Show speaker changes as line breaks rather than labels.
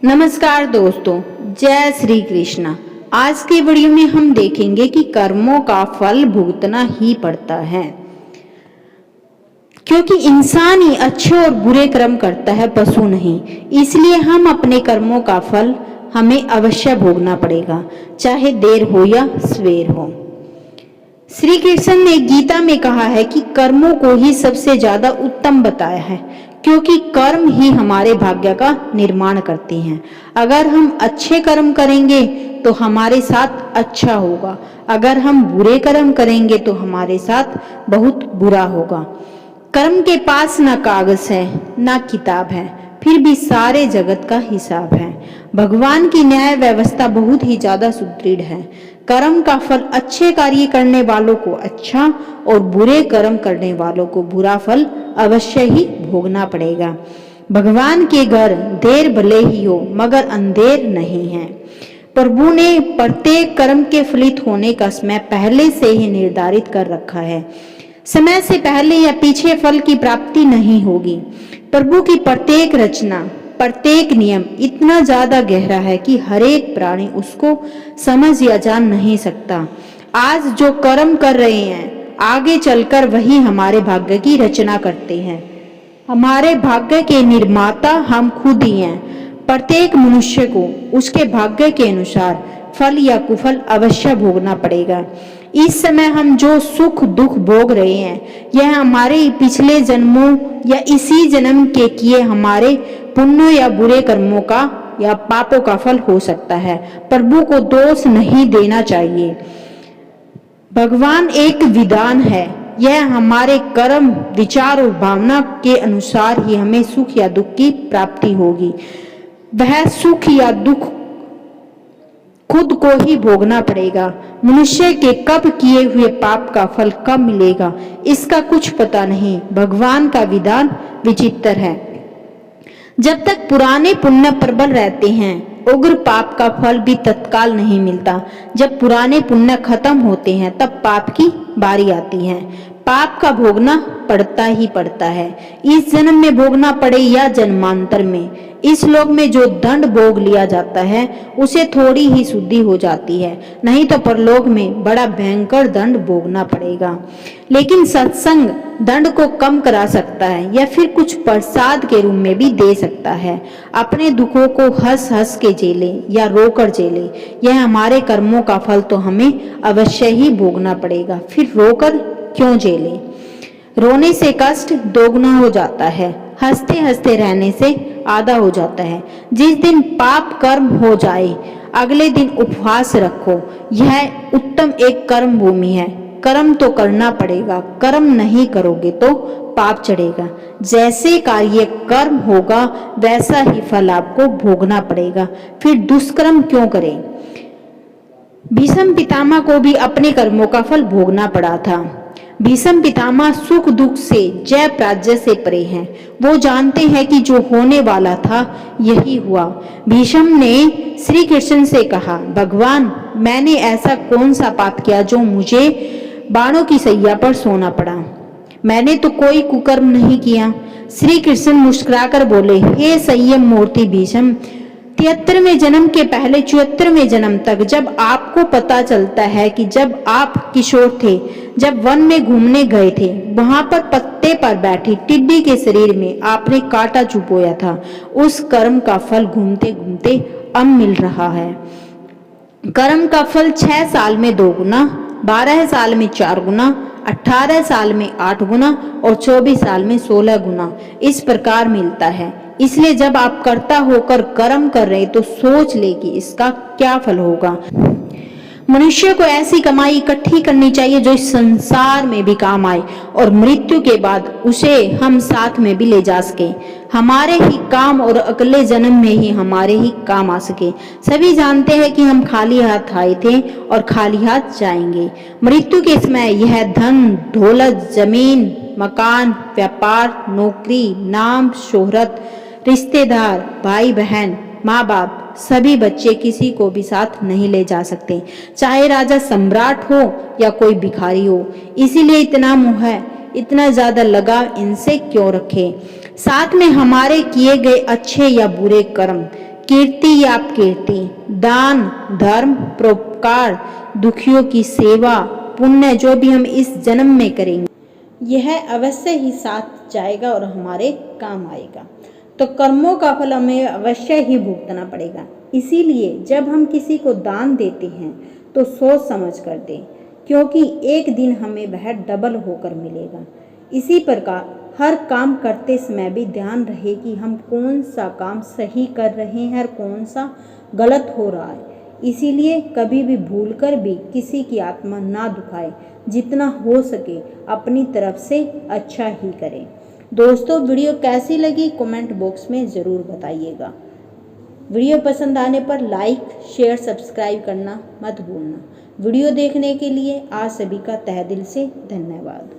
नमस्कार दोस्तों, जय श्री कृष्णा। आज की वीडियो में हम देखेंगे कि कर्मों का फल भुगतना ही पड़ता है, क्योंकि इंसान ही अच्छे और बुरे कर्म करता है, पशु नहीं। इसलिए हम अपने कर्मों का फल हमें अवश्य भोगना पड़ेगा, चाहे देर हो या सवेर हो। श्री कृष्ण ने गीता में कहा है कि कर्मों को ही सबसे ज्यादा उत्तम बताया है, क्योंकि कर्म ही हमारे भाग्य का निर्माण करते हैं। अगर हम अच्छे कर्म करेंगे तो हमारे साथ अच्छा होगा, अगर हम बुरे कर्म करेंगे तो हमारे साथ बहुत बुरा होगा। कर्म के पास ना कागज है ना किताब है, फिर भी सारे जगत का हिसाब है। भगवान की न्याय व्यवस्था बहुत ही ज्यादा सुदृढ़ है। कर्म का फल अच्छे कार्य करने वालों को अच्छा और बुरे कर्म करने वालों को बुरा फल अवश्य ही भोगना पड़ेगा। भगवान के घर देर भले ही हो मगर अंधेर नहीं है। प्रभु ने प्रत्येक कर्म के फलित होने का समय पहले से ही निर्धारित कर रखा है। समय से पहले या पीछे फल की प्राप्ति नहीं होगी। प्रभु की प्रत्येक रचना, प्रत्येक नियम इतना ज्यादा गहरा है कि हर एक प्राणी उसको समझ या जान नहीं सकता। आज जो कर्म कर रहे हैं, आगे चलकर वही हमारे भाग्य की रचना करते हैं। हमारे भाग्य के निर्माता हम खुद ही हैं। प्रत्येक मनुष्य को उसके भाग्य के अनुसार फल या कुफल अवश्य भोगना पड़ेगा। इस समय हम जो सुख दुख भोग रहे हैं, यह हमारे पिछले जन्मों या इसी जन्म के किए हमारे पुण्य या बुरे कर्मों का या पापों का फल हो सकता है। प्रभु को दोष नहीं देना चाहिए। भगवान एक विधान है, यह हमारे कर्म, विचार और भावना के अनुसार ही हमें सुख या दुख की प्राप्ति होगी। वह सुख या दुख खुद को ही भोगना पड़ेगा। मनुष्य के कब किए हुए पाप का फल कब मिलेगा, इसका कुछ पता नहीं। भगवान का विधान विचित्र है। जब तक पुराने पुण्य प्रबल रहते हैं, उग्र पाप का फल भी तत्काल नहीं मिलता। जब पुराने पुण्य खत्म होते हैं, तब पाप की बारी आती है। पाप का भोगना पड़ता ही पड़ता है, इस जन्म में भोगना पड़े या जन्मांतर में। इस लोक में जो दंड भोग लिया जाता है, उसे थोड़ी ही शुद्धि हो जाती है, नहीं तो परलोक में बड़ा भयंकर दंड भोगना पड़ेगा। लेकिन सत्संग दंड को कम करा सकता है या फिर कुछ प्रसाद के रूप में भी दे सकता है। अपने दुखों को हंस हंस के झेले या रोकर झेले, यह हमारे कर्मों का फल तो हमें अवश्य ही भोगना पड़ेगा। फिर रोकर क्यों झेले? रोने से कष्ट दोगुना हो जाता है, हंसते हंसते रहने से आधा हो जाता है। जिस दिन पाप कर्म हो जाए, अगले दिन उपवास रखो। यह उत्तम एक कर्म भूमि है। कर्म तो करना पड़ेगा, कर्म नहीं करोगे तो पाप चढ़ेगा। जैसे कार्य कर्म होगा, वैसा ही फल आपको भोगना पड़ेगा। फिर दुष्कर्म क्यों करें? भीष्म पितामह को भी अपने कर्मों का फल भोगना पड़ा था। भीष्म पितामह सुख दुख से, जय पराजय से परे हैं। वो जानते हैं कि जो होने वाला था यही हुआ। भीष्म ने श्री कृष्ण से कहा, भगवान, मैंने ऐसा कौन सा पाप किया जो मुझे बाणों की सैया पर सोना पड़ा? मैंने तो कोई कुकर्म नहीं किया। श्री कृष्ण मुस्कुराकर बोले, हे संयम मूर्ति भीष्म, 73वें जन्म के पहले 74वें जन्म तक जब आपको पता चलता है कि जब आप किशोर थे, जब वन में घूमने गए थे, वहां पर पत्ते पर बैठी टिड्डी के शरीर में आपने कांटा चुभोया था, उस कर्म का फल घूमते घूमते अब मिल रहा है। कर्म का फल 6 साल में 2 गुना, 12 साल में 4 गुना, 18 साल में 8 गुना और 24 साल में 16 गुना इस प्रकार मिलता है। इसलिए जब आप कर्ता होकर कर्म कर रहे तो सोच ले कि इसका क्या फल होगा। मनुष्य को ऐसी कमाई इकट्ठी करनी चाहिए जो इस संसार में भी काम आए और मृत्यु के बाद उसे हम साथ में भी ले जा सके। हमारे ही काम और अगले जन्म में ही हमारे ही काम आ सके। सभी जानते हैं कि हम खाली हाथ आए थे और खाली हाथ जाएंगे। मृत्यु के समय यह धन दौलत, जमीन, मकान, व्यापार, नौकरी, नाम, शोहरत, रिश्तेदार, भाई बहन, माँ बाप, सभी बच्चे किसी को भी साथ नहीं ले जा सकते, चाहे राजा सम्राट हो या कोई भिखारी हो। इसीलिए इतना मोह है, इतना ज्यादा लगाव इनसे क्यों रखे? साथ में हमारे किए गए अच्छे या बुरे कर्म कीर्ति या अपकीर्ति, दान, धर्म, परोपकार, दुखियों की सेवा, पुण्य जो भी हम इस जन्म में करेंगे यह अवश्य ही साथ जाएगा और हमारे काम आएगा। तो कर्मों का फल हमें अवश्य ही भुगतना पड़ेगा। इसीलिए जब हम किसी को दान देते हैं तो सोच समझ कर दें, क्योंकि एक दिन हमें वह डबल होकर मिलेगा। इसी प्रकार हर काम करते समय भी ध्यान रहे कि हम कौन सा काम सही कर रहे हैं और कौन सा गलत हो रहा है। इसीलिए कभी भी भूलकर भी किसी की आत्मा ना दुखाए, जितना हो सके अपनी तरफ से अच्छा ही करें। दोस्तों, वीडियो कैसी लगी कमेंट बॉक्स में ज़रूर बताइएगा। वीडियो पसंद आने पर लाइक, शेयर, सब्सक्राइब करना मत भूलना। वीडियो देखने के लिए आप सभी का तहे दिल से धन्यवाद।